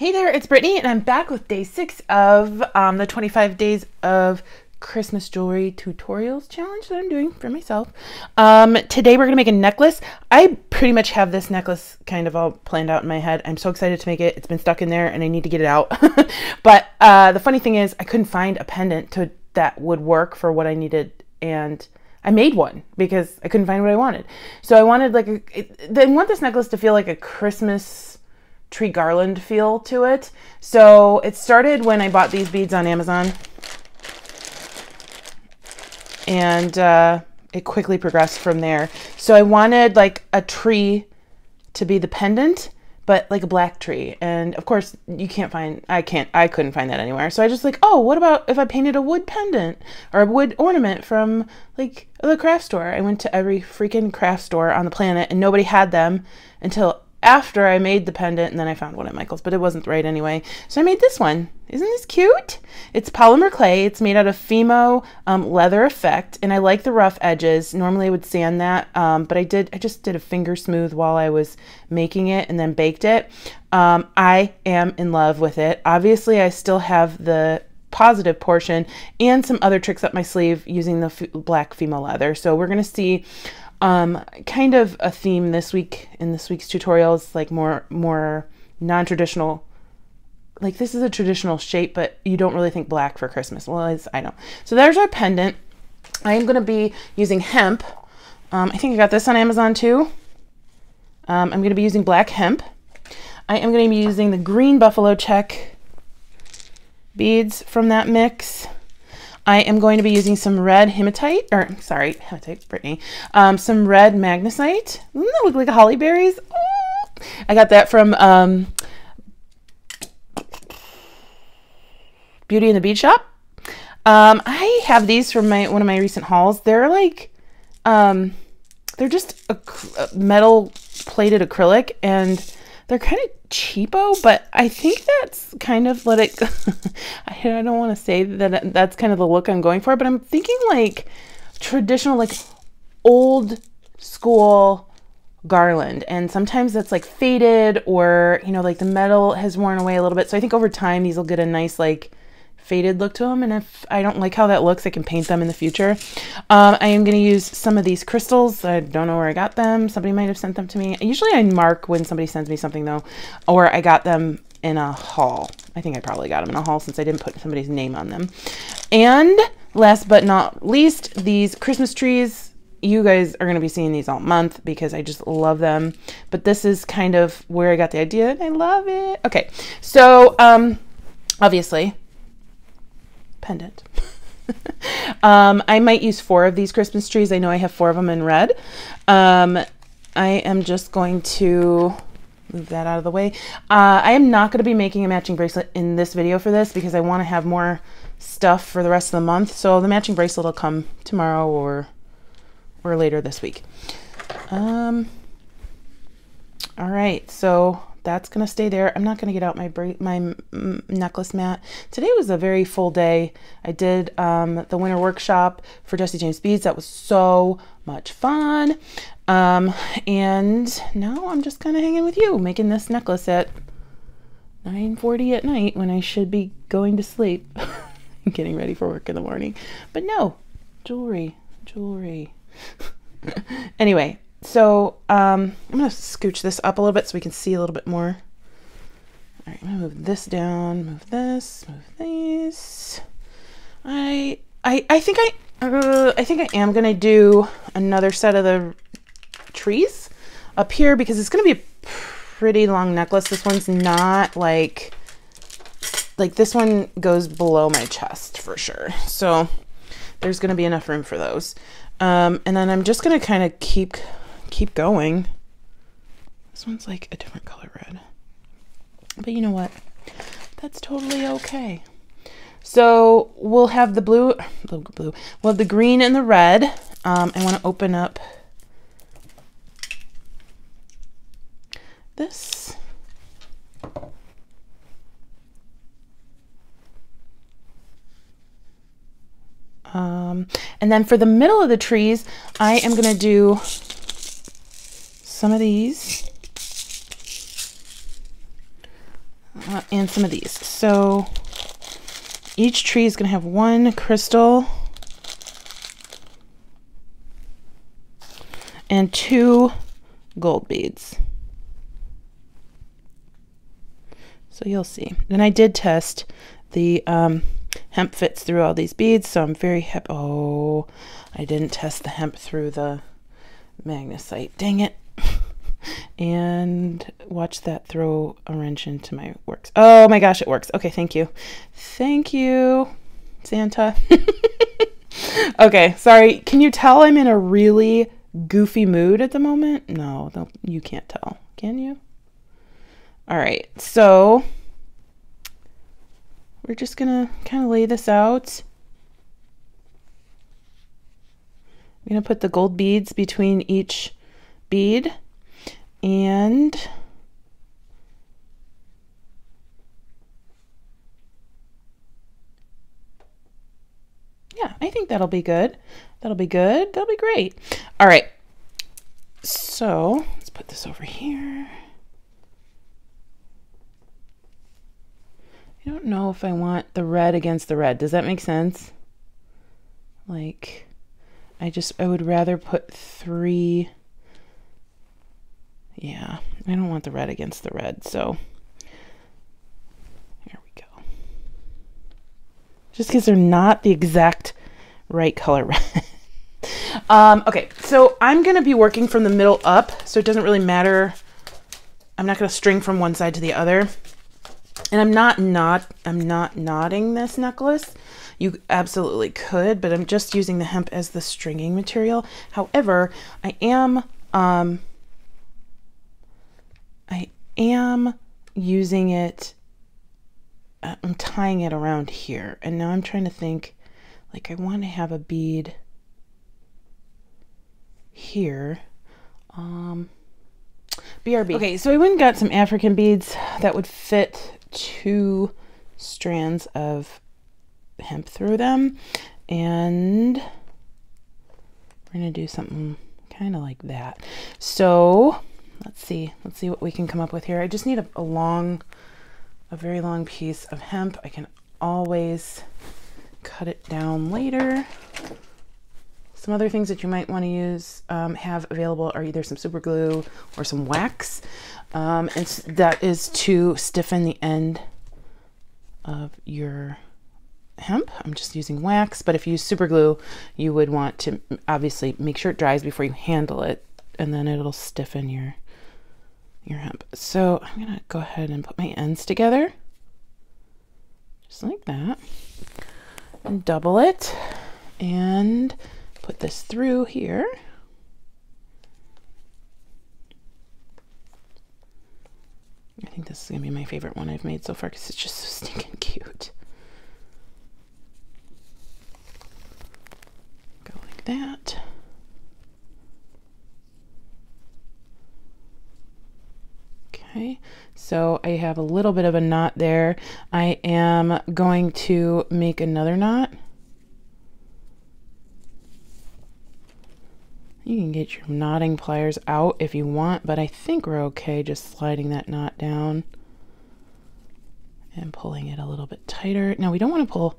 Hey there, it's Brittany, and I'm back with day 6 of the 25 days of Christmas jewelry tutorials challenge that I'm doing for myself. Today we're going to make a necklace. I pretty much have this necklace kind of all planned out in my head. I'm so excited to make it. It's been stuck in there and I need to get it out. But the funny thing is I couldn't find a pendant that would work for what I needed, and I made one because I couldn't find what I wanted. So I wanted I want this necklace to feel like a Christmas tree garland feel to it. So it started when I bought these beads on Amazon, and it quickly progressed from there. So I wanted like a tree to be the pendant, but like a black tree. And of course I couldn't find that anywhere. So I just like, oh, what about if I painted a wood pendant or a wood ornament from like the craft store? I went to every freaking craft store on the planet and nobody had them until after I made the pendant, and then I found one at Michael's, but it wasn't right anyway. So I made this one. Isn't this cute? It's polymer clay. It's made out of Fimo leather effect, and I like the rough edges. Normally I would sand that, but I just did a finger smooth while I was making it and then baked it. I am in love with it. Obviously I still have the positive portion and some other tricks up my sleeve using the black Fimo leather. So we're going to see kind of a theme this week in this week's tutorials, like more non-traditional. Like this is a traditional shape, but you don't really think black for Christmas. Well, I know. So there's our pendant. I am going to be using hemp. I think I got this on Amazon too. I'm going to be using black hemp. I am going to be using the green buffalo check beads from that mix. I am going to be using some red hematite, Brittany. Some red magnesite. Doesn't that look like holly berries? Oh, I got that from Beauty and the Bead Shop. I have these from one of my recent hauls. They're like, they're just a metal plated acrylic, and they're kind of cheapo, but I think that's kind of what it, I don't want to say that that's kind of the look I'm going for, but I'm thinking like traditional, like old school garland. And sometimes that's like faded, or, you know, like the metal has worn away a little bit. So I think over time, these will get a nice, like faded look to them. And if I don't like how that looks, I can paint them in the future. I am going to use some of these crystals. I don't know where I got them. Somebody might have sent them to me. Usually I mark when somebody sends me something though, or I got them in a haul. I think I probably got them in a haul since I didn't put somebody's name on them. And last but not least, these Christmas trees. You guys are going to be seeing these all month because I just love them. But this is kind of where I got the idea, and I love it. Okay, so obviously pendant. I might use 4 of these Christmas trees. I know I have 4 of them in red. I am just going to move that out of the way. I am not going to be making a matching bracelet in this video for this because I want to have more stuff for the rest of the month. So the matching bracelet will come tomorrow or later this week. All right, so that's going to stay there. I'm not going to get out my necklace mat. Today was a very full day. I did the winter workshop for Jesse James Beads. That was so much fun. And now I'm just kind of hanging with you, making this necklace at 9:40 at night when I should be going to sleep and getting ready for work in the morning. But no, jewelry. Anyway. So I'm going to scooch this up a little bit so we can see a little bit more. All right, I'm going to move this down, move this, move these. I think I am going to do another set of the trees up here because it's going to be a pretty long necklace. This one's not like this one goes below my chest for sure. So there's going to be enough room for those. And then I'm just going to kind of keep going. This one's like a different color red, but you know what? That's totally okay. So we'll have the blue. We'll have the green and the red. I want to open up this. And then for the middle of the trees, I am going to do some of these. and some of these. So each tree is going to have one crystal and 2 gold beads. So you'll see. And I did test the hemp fits through all these beads, so I'm very happy. Oh, I didn't test the hemp through the magnesite. Dang it. And watch that throw a wrench into my works. Oh my gosh, it works. Okay, thank you. Thank you, Santa. Okay, sorry. Can you tell I'm in a really goofy mood at the moment? No, you can't tell. Can you? All right, so we're just gonna kind of lay this out. I'm gonna put the gold beads between each bead, and yeah, I think that'll be good. That'll be good. That'll be great. All right, so let's put this over here. I don't know if I want the red against the red. Does that make sense? Like, I would rather put 3. Yeah, I don't want the red against the red, so here we go. Just because they're not the exact right color red. Okay, so I'm going to be working from the middle up, so it doesn't really matter. I'm not going to string from one side to the other. And I'm not knotting this necklace. You absolutely could, but I'm just using the hemp as the stringing material. However, I am using it, I'm tying it around here. And now I'm trying to think, like, I want to have a bead here. BRB. Okay, so I went and got some African beads that would fit 2 strands of hemp through them, and we're gonna do something kind of like that. So let's see what we can come up with here. I just need a very long piece of hemp. I can always cut it down later. Some other things that you might want to use, have available, are either some super glue or some wax. And that is to stiffen the end of your hemp. I'm just using wax, but if you use super glue, you would want to obviously make sure it dries before you handle it, and then it'll stiffen your hemp. So I'm gonna go ahead and put my ends together, just like that, and double it, and put this through here. I think this is gonna be my favorite one I've made so far because it's just so stinking cute. Go like that. Okay, so I have a little bit of a knot there. I am going to make another knot. You can get your knotting pliers out if you want, but I think we're okay just sliding that knot down and pulling it a little bit tighter. Now we don't want to pull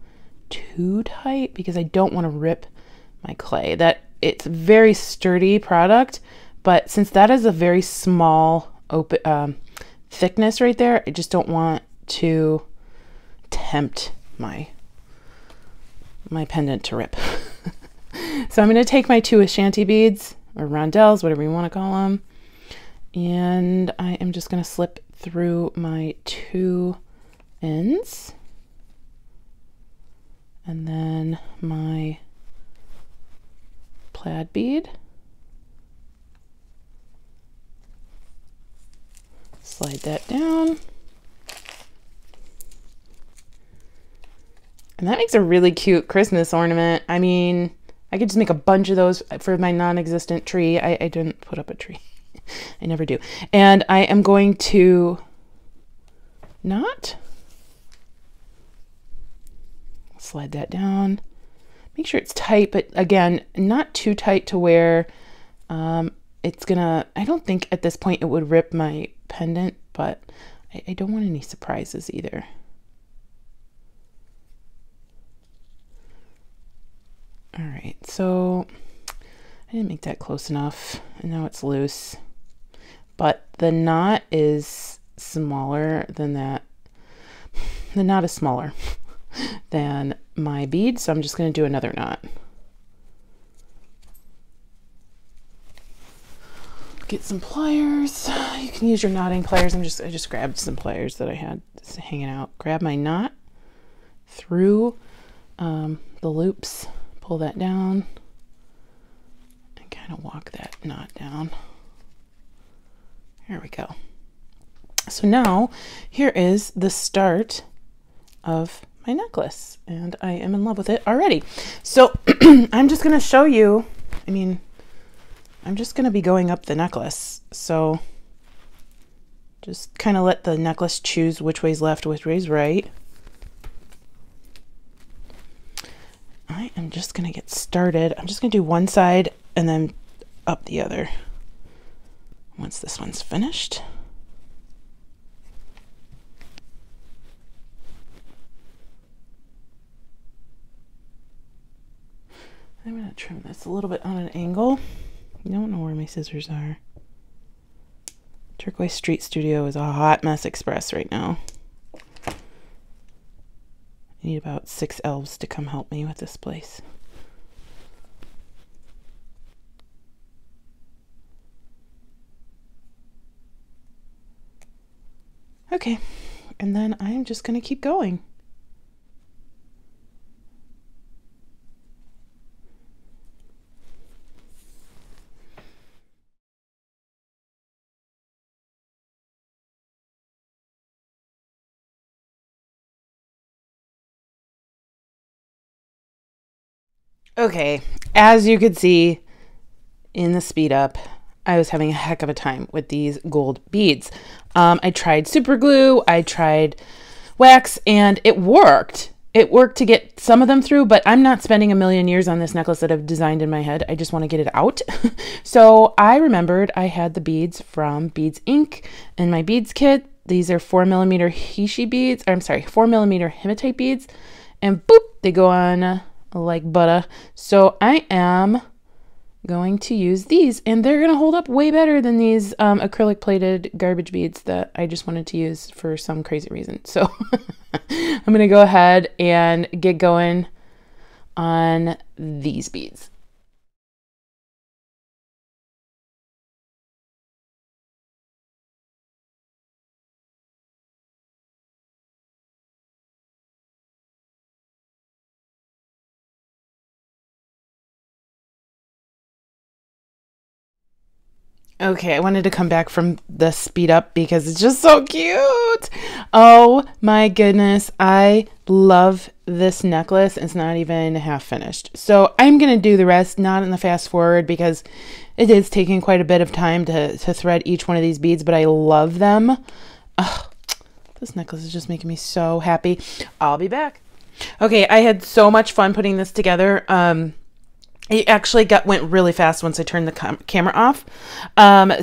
too tight because I don't want to rip my clay. It's a very sturdy product, but since that is a very small open thickness right there, I just don't want to tempt my pendant to rip. So I'm going to take my 2 Ashanti beads, or rondelles, whatever you want to call them, and I am just going to slip through my 2 ends, and then my plaid bead, slide that down, and that makes a really cute Christmas ornament. I mean, I could just make a bunch of those for my non-existent tree. I didn't put up a tree. I never do. And I am going to slide that down. Make sure it's tight, but again, not too tight to where it's gonna, I don't think at this point it would rip my pendant, but I don't want any surprises either. All right, so I didn't make that close enough, and now it's loose. But the knot is smaller than that. The knot is smaller than my bead, so I'm just going to do another knot. Get some pliers. You can use your knotting pliers. I just grabbed some pliers that I had hanging out. Grab my knot through the loops, pull that down, and kind of walk that knot down. There we go. So now here is the start of my necklace, and I am in love with it already. So I'm just going to show you, I'm just going to be going up the necklace. So just kind of let the necklace choose which way's left, which way's right. I am just going to get started. I'm just going to do one side and then up the other once this one's finished. I'm going to trim this a little bit on an angle. I don't know where my scissors are. Turquoise.Street Studio is a hot mess express right now. I need about 6 elves to come help me with this place. Okay, and then I'm just going to keep going. Okay, as you could see in the speed up, I was having a heck of a time with these gold beads. I tried super glue, I tried wax, and it worked. It worked to get some of them through, but I'm not spending a million years on this necklace that I've designed in my head. I just want to get it out. So I remembered I had the beads from Beads Inc. in my beads kit. These are 4mm Heishi beads, 4mm hematite beads, and boop, they go on like butter. So I am going to use these, and they're going to hold up way better than these acrylic plated garbage beads that I just wanted to use for some crazy reason. So I'm going to go ahead and get going on these beads. Okay, I wanted to come back from the speed up because it's just so cute. Oh my goodness, I love this necklace. It's not even half finished. So I'm going to do the rest, not in the fast forward, because it is taking quite a bit of time to thread each one of these beads, but I love them. Oh, this necklace is just making me so happy. I'll be back. Okay, I had so much fun putting this together. It actually went really fast once I turned the camera off.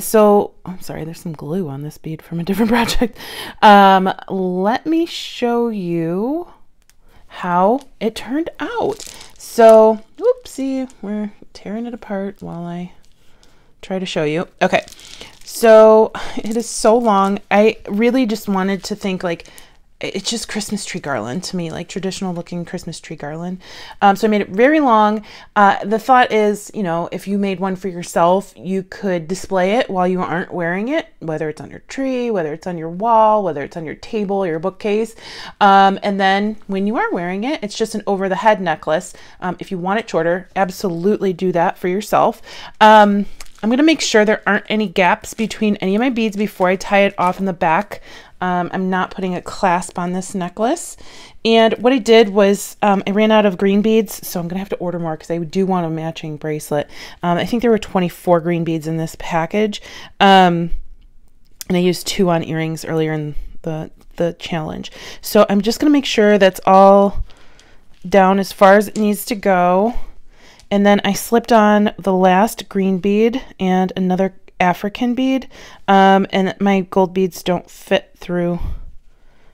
So, I'm sorry, there's some glue on this bead from a different project. Let me show you how it turned out. So, oopsie, we're tearing it apart while I try to show you. Okay, so it is so long. I really just wanted to think like, it's just Christmas tree garland to me, like traditional looking Christmas tree garland. So I made it very long. The thought is, you know, if you made one for yourself, you could display it while you aren't wearing it, whether it's on your tree, whether it's on your wall, whether it's on your table or your bookcase. And then when you are wearing it, it's just an over the head necklace. If you want it shorter, absolutely do that for yourself. I'm going to make sure there aren't any gaps between any of my beads before I tie it off in the back. I'm not putting a clasp on this necklace. And what I did was I ran out of green beads, so I'm going to have to order more because I do want a matching bracelet. I think there were 24 green beads in this package. And I used 2 on earrings earlier in the challenge. So I'm just going to make sure that's all down as far as it needs to go. And then I slipped on the last green bead and another African bead, and my gold beads don't fit through.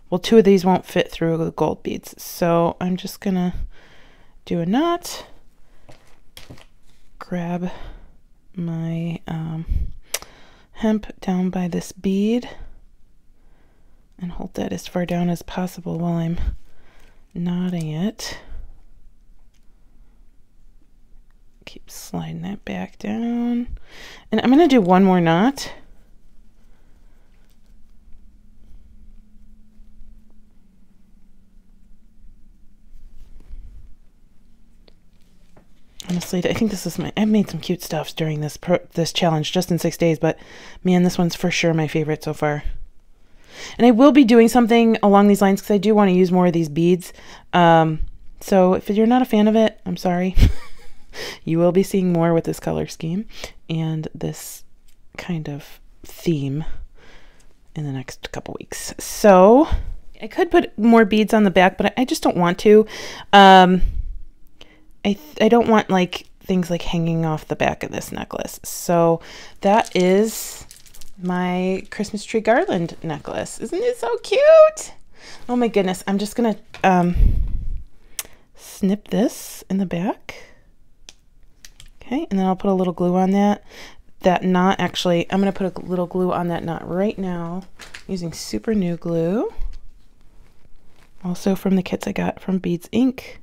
Well, 2 of these won't fit through the gold beads, so I'm just gonna do a knot, grab my hemp down by this bead, and hold that as far down as possible while I'm knotting it. Keep sliding that back down. And I'm going to do one more knot. Honestly, I think this is I've made some cute stuffs during this challenge just in 6 days, but man, this one's for sure my favorite so far. And I will be doing something along these lines because I do want to use more of these beads. So if you're not a fan of it, I'm sorry. You will be seeing more with this color scheme and this kind of theme in the next couple weeks. So I could put more beads on the back, but I just don't want to. I don't want like things like hanging off the back of this necklace. So that is my Christmas tree garland necklace. Isn't it so cute? Oh my goodness. I'm just gonna snip this in the back. Okay, and then I'll put a little glue on that. That knot, actually, I'm gonna put a little glue on that knot right now using super new glue. Also from the kits I got from Beads Inc.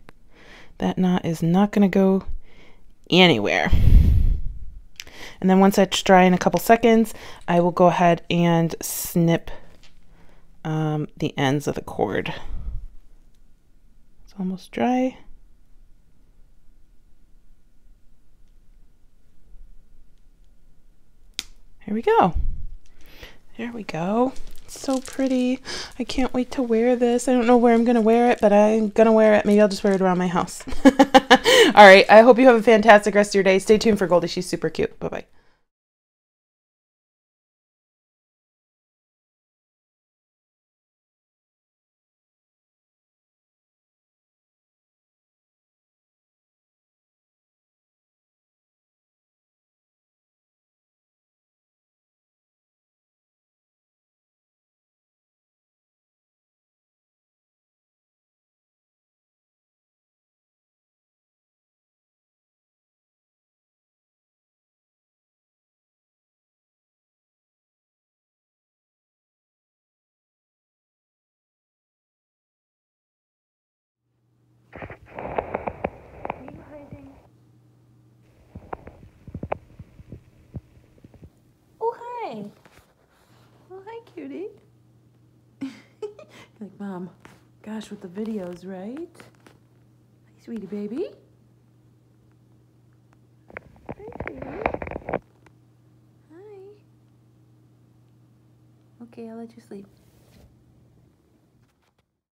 That knot is not gonna go anywhere. And then once that's dry in a couple seconds, I will go ahead and snip the ends of the cord. It's almost dry. Here we go. There we go. It's so pretty. I can't wait to wear this. I don't know where I'm going to wear it, but I'm going to wear it. Maybe I'll just wear it around my house. All right. I hope you have a fantastic rest of your day. Stay tuned for Goldie. She's super cute. Bye-bye. Oh, hi. Oh, hi, cutie. You're like, Mom, gosh, with the videos, right? Hi, sweetie baby. Hi, sweetie. Hi. Okay, I'll let you sleep.